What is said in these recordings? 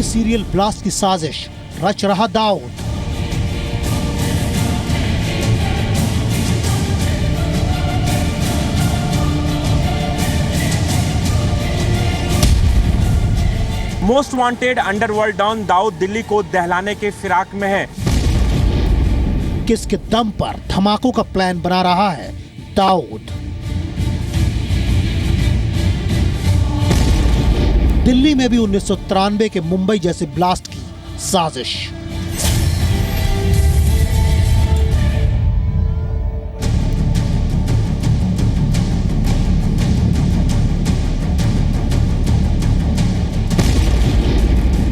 Serial blast की साजिश रच रहा Dawood. Most wanted underworld don Dawood Delhi को दहलाने के फिराक में है। किसके दम पर धमाकों का प्लान बना रहा है दाऊद? दिल्ली में भी 1993 के मुंबई जैसे ब्लास्ट की साजिश।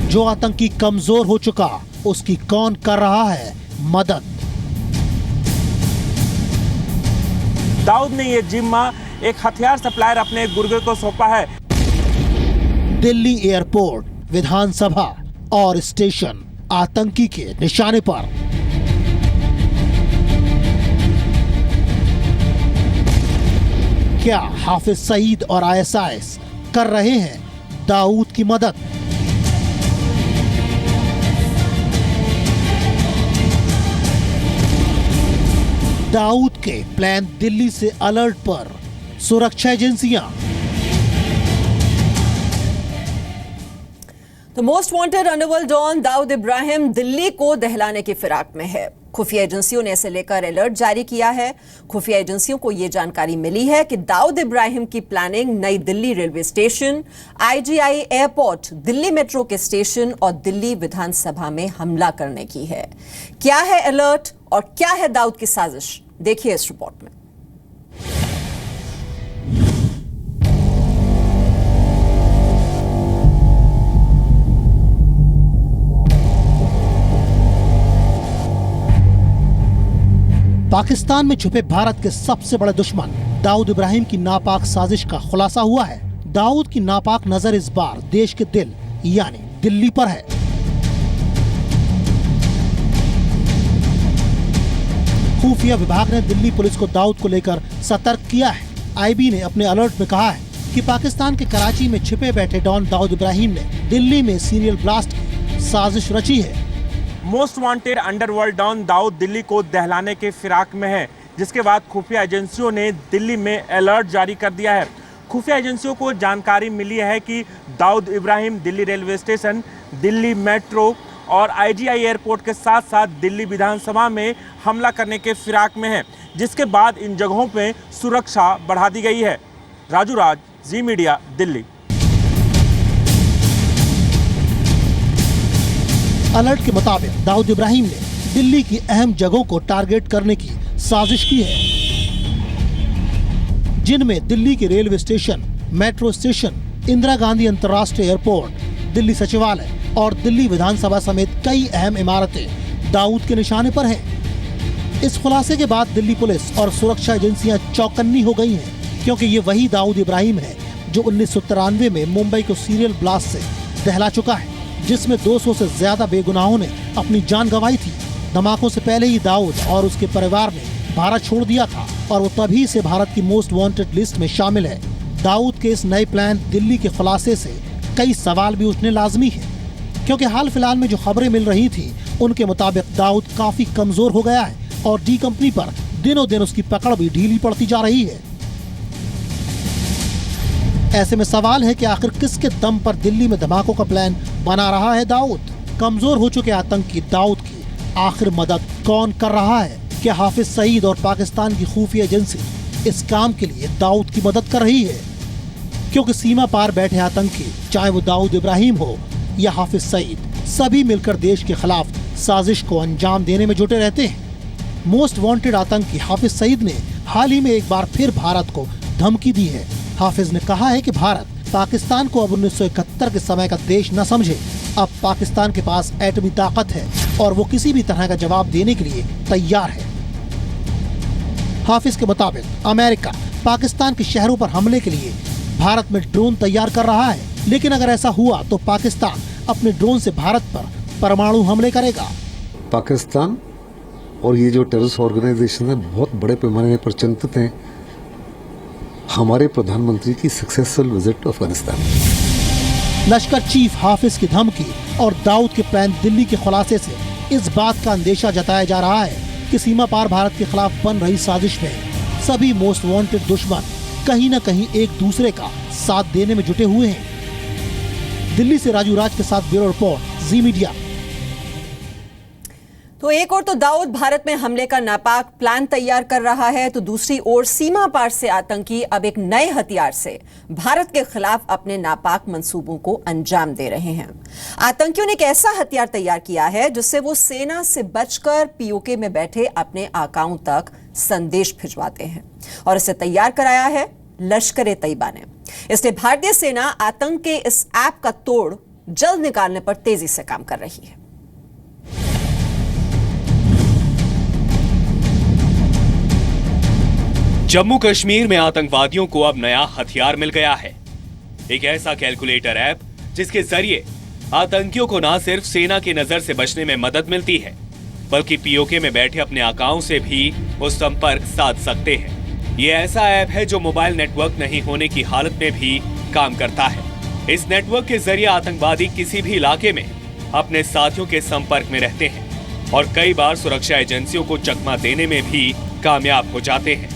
जो आतंकी कमजोर हो चुका, उसकी कौन कर रहा है मदद? दाऊद ने यह जिम्मा एक हथियार सप्लायर अपने गुर्गे को सौंपा है। दिल्ली एयरपोर्ट, विधानसभा और स्टेशन आतंकी के निशाने पर। क्या हाफिज सईद और ISIS कर रहे हैं दाऊद की मदद? दाऊद के प्लान दिल्ली से अलर्ट पर सुरक्षा एजेंसियां। तो most wanted underworld don Dawood Ibrahim Delhi को दहलाने की फिराक में है। खुफिया एजेंसियों ने इसे लेकर अलर्ट जारी किया है। खुफिया एजेंसियों को यह जानकारी मिली है कि दाऊद इब्राहिम की प्लानिंग नई Delhi railway station, IGI airport, Delhi metro के स्टेशन और दिल्ली विधानसभा में हमला करने की है। क्या है अलर्ट और क्या है दाऊद की साजिश, देखिए इस रिपोर्ट में। पाकिस्तान में छुपे भारत के सबसे बड़े दुश्मन दाऊद इब्राहिम की नापाक साजिश का खुलासा हुआ है। दाऊद की नापाक नजर इस बार देश के दिल यानी दिल्ली पर है। खुफिया विभाग ने दिल्ली पुलिस को दाऊद को लेकर सतर्क किया है। IB ने अपने अलर्ट में कहा है कि पाकिस्तान के कराची में छिपे बैठे डॉन दाऊद इब्राहिम ने दिल्ली में सीरियल ब्लास्ट की साजिश रची है। Most wanted underworld don Dawood Delhi को दहलाने के फिराक में है, जिसके बाद खुफिया एजेंसियों ने दिल्ली में अलर्ट जारी कर दिया है। खुफिया एजेंसियों को जानकारी मिली है कि Dawood Ibrahim Delhi railway station, Delhi metro और IGI एयरपोर्ट के साथ साथ दिल्ली विधानसभा में हमला करने के फिराक में है, जिसके बाद इन जगहों पे सुरक्षा बढ़ा दी गई है। राजू राज, जी मीडिया, दिल्ली। अलर्ट के मुताबिक दाऊद इब्राहिम ने दिल्ली की अहम जगहों को टारगेट करने की साजिश की है, जिनमें दिल्ली के railway station, metro station, Indira Gandhi अंतर्राष्ट्रीय एयरपोर्ट, दिल्ली सचिवालय और दिल्ली विधानसभा समेत कई अहम इमारतें दाऊद के निशाने पर हैं। इस खुलासे के बाद दिल्ली पुलिस और सुरक्षा एजेंसियां चौकन्नी हो गई हैं, क्योंकि ये वही दाऊद इब्राहिम है जो 1993 में मुंबई को सीरियल ब्लास्ट से दहला चुका है, जिसमें 200 से ज्यादा बेगुनाहों ने अपनी जान गंवाई थी। धमाकों से पहले ही दाऊद और उसके परिवार ने भारत छोड़ दिया था और वो तभी से भारत की मोस्ट वांटेड लिस्ट में शामिल है। दाऊद के इस नए प्लान दिल्ली के खुलासे से कई सवाल भी उठने लाजमी है, क्योंकि हाल फिलहाल में जो खबरें मिल रही थी उनके मुताबिक दाऊद काफी कमजोर हो गया है और डी कंपनी पर दिनों दिन उसकी पकड़ भी ढीली पड़ती जा रही है। ऐसे में सवाल है कि आखिर किसके दम पर दिल्ली में धमाकों का प्लान बना रहा है दाऊद? कमजोर हो चुके आतंकी दाऊद की आखिर मदद कौन कर रहा है? क्या हाफिज सईद और पाकिस्तान की खुफिया एजेंसी इस काम के लिए दाऊद की मदद कर रही है? क्योंकि सीमा पार बैठे आतंकी, चाहे वो दाऊद इब्राहिम हो या हाफिज सईद, सभी मिलकर देश के खिलाफ साजिश को अंजाम देने में जुटे रहते हैं। मोस्ट वांटेड आतंकी हाफिज सईद ने हाल ही में एक बार फिर भारत को धमकी दी है। हाफिज ने कहा है कि भारत पाकिस्तान को अब 1971 के समय का देश न समझे। अब पाकिस्तान के पास एटमी ताकत है और वो किसी भी तरह का जवाब देने के लिए तैयार है। हाफिज के मुताबिक अमेरिका पाकिस्तान के शहरों पर हमले के लिए भारत में ड्रोन तैयार कर रहा है, लेकिन अगर ऐसा हुआ तो पाकिस्तान अपने ड्रोन से भारत पर परमाणु हमले करेगा। पाकिस्तान और ये जो टेररिस्ट ऑर्गेनाइजेशन है बहुत बड़े पैमाने पर चिंतित हैं हमारे प्रधानमंत्री की सक्सेसफुल विजिट अफगानिस्तान। लश्कर चीफ हाफिज की धमकी और दाऊद के प्लान दिल्ली के खुलासे से इस बात का अंदेशा जताया जा रहा है कि सीमा पार भारत के खिलाफ बन रही साजिश में सभी मोस्ट वांटेड दुश्मन कहीं न कहीं एक दूसरे का साथ देने में जुटे हुए हैं। दिल्ली से राजू राज के साथ ब्यूरो रिपोर्ट, जी मीडिया। तो एक ओर तो दाऊद भारत में हमले का नापाक प्लान तैयार कर रहा है, तो दूसरी ओर सीमा पार से आतंकी अब एक नए हथियार से भारत के खिलाफ अपने नापाक मंसूबों को अंजाम दे रहे हैं। आतंकियों ने एक ऐसा हथियार तैयार किया है जिससे वो सेना से बचकर पीओके में बैठे अपने आकाओं तक संदेश भिजवाते हैं, और इसे तैयार कराया है लश्कर-ए-तैयबा ने। इसलिए भारतीय सेना आतंक के इस ऐप का तोड़ जल्द निकालने पर तेजी से काम कर रही है। जम्मू कश्मीर में आतंकवादियों को अब नया हथियार मिल गया है, एक ऐसा कैलकुलेटर ऐप जिसके जरिए आतंकियों को न सिर्फ सेना की नजर से बचने में मदद मिलती है, बल्कि पीओके में बैठे अपने आकाओं से भी वो संपर्क साध सकते हैं। ये ऐसा ऐप है जो मोबाइल नेटवर्क नहीं होने की हालत में भी काम करता है। इस नेटवर्क के जरिए आतंकवादी किसी भी इलाके में अपने साथियों के संपर्क में रहते हैं और कई बार सुरक्षा एजेंसियों को चकमा देने में भी कामयाब हो जाते हैं।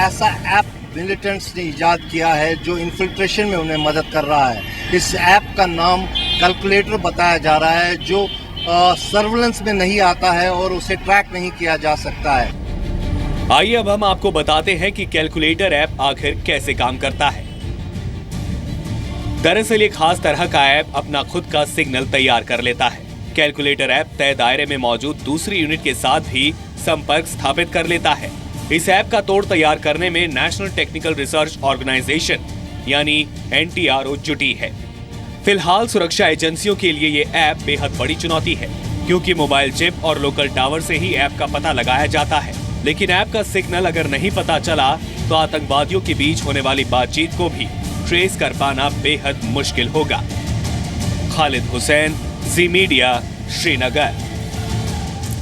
ऐसा ऐप मिलिटेंट्स ने इजाद किया है जो इन्फिल्ट्रेशन में उन्हें मदद कर रहा है। इस ऐप का नाम कैलकुलेटर बताया जा रहा है, जो सर्विलेंस में नहीं आता है और उसे ट्रैक नहीं किया जा सकता है। आइए अब हम आपको बताते हैं कि कैलकुलेटर ऐप आखिर कैसे काम करता है। दरअसल एक खास तरह का ऐप अपना खुद का सिग्नल तैयार कर लेता है। कैलकुलेटर ऐप तय दायरे में मौजूद दूसरी यूनिट के साथ भी संपर्क स्थापित कर लेता है। इस ऐप का तोड़ तैयार करने में नेशनल टेक्निकल रिसर्च ऑर्गेनाइजेशन यानी NTRO जुटी है। फिलहाल सुरक्षा एजेंसियों के लिए ये ऐप बेहद बड़ी चुनौती है, क्योंकि मोबाइल चिप और लोकल टावर से ही ऐप का पता लगाया जाता है। लेकिन ऐप का सिग्नल अगर नहीं पता चला तो आतंकवादियों के बीच होने वाली बातचीत को भी ट्रेस कर पाना बेहद मुश्किल होगा। खालिद हुसैन, जी मीडिया, श्रीनगर।